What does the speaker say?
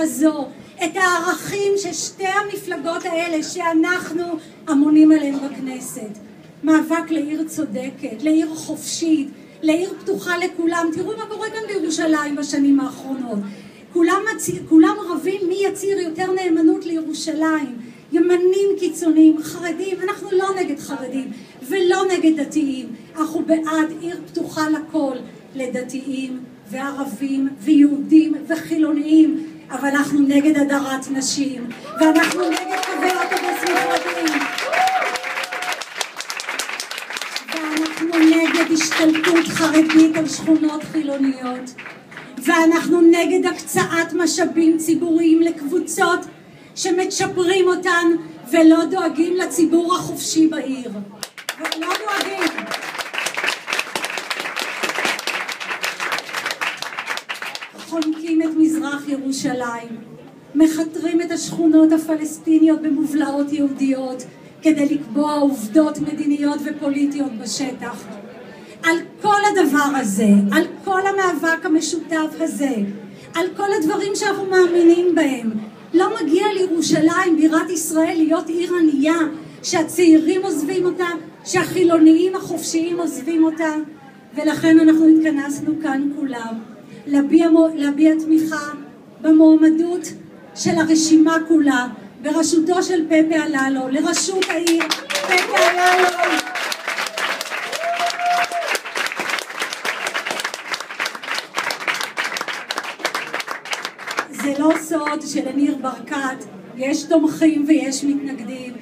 הזו את הערכים ששתי המפלגות האלה שאנחנו אמונים עליהם בכנסת. מאבק לעיר צודקת, לעיר חופשית, לעיר פתוחה לכולם. תראו מה קורה כאן בירושלים בשנים האחרונות. כולם רבים מי יציר יותר נאמנות לירושלים. ימנים קיצוניים, חרדים. אנחנו לא נגד חרדים ולא נגד דתיים. אנחנו בעד עיר פתוחה לכל, לדתיים וערבים ויהודים וחילוניים. אבל אנחנו נגד הדרת נשים, ואנחנו נגד קווי אוטובוס נפרדים, ואנחנו נגד השתלטות חרדית על שכונות חילוניות, ואנחנו נגד הקצאת משאבים ציבוריים לקבוצות שמצ'פרים אותן ולא דואגים לציבור החופשי בעיר. ולא דואגים. חונקים את מזרח ירושלים, מחתרים את השכונות הפלסטיניות במובלעות יהודיות כדי לקבוע עובדות מדיניות ופוליטיות בשטח. על כל הדבר הזה, על כל המאבק המשותף הזה, על כל הדברים שאנחנו מאמינים בהם, לא מגיע לירושלים בירת ישראל להיות עיר ענייה שהצעירים עוזבים אותה, שהחילוניים החופשיים עוזבים אותה. ולכן אנחנו התכנסנו כאן כולם להביע תמיכה במועמדות של הרשימה כולה בראשותו של פפה אללו לראשות העיר. פפה אללו זה לא סוד שלניר ברקת יש תומכים ויש מתנגדים,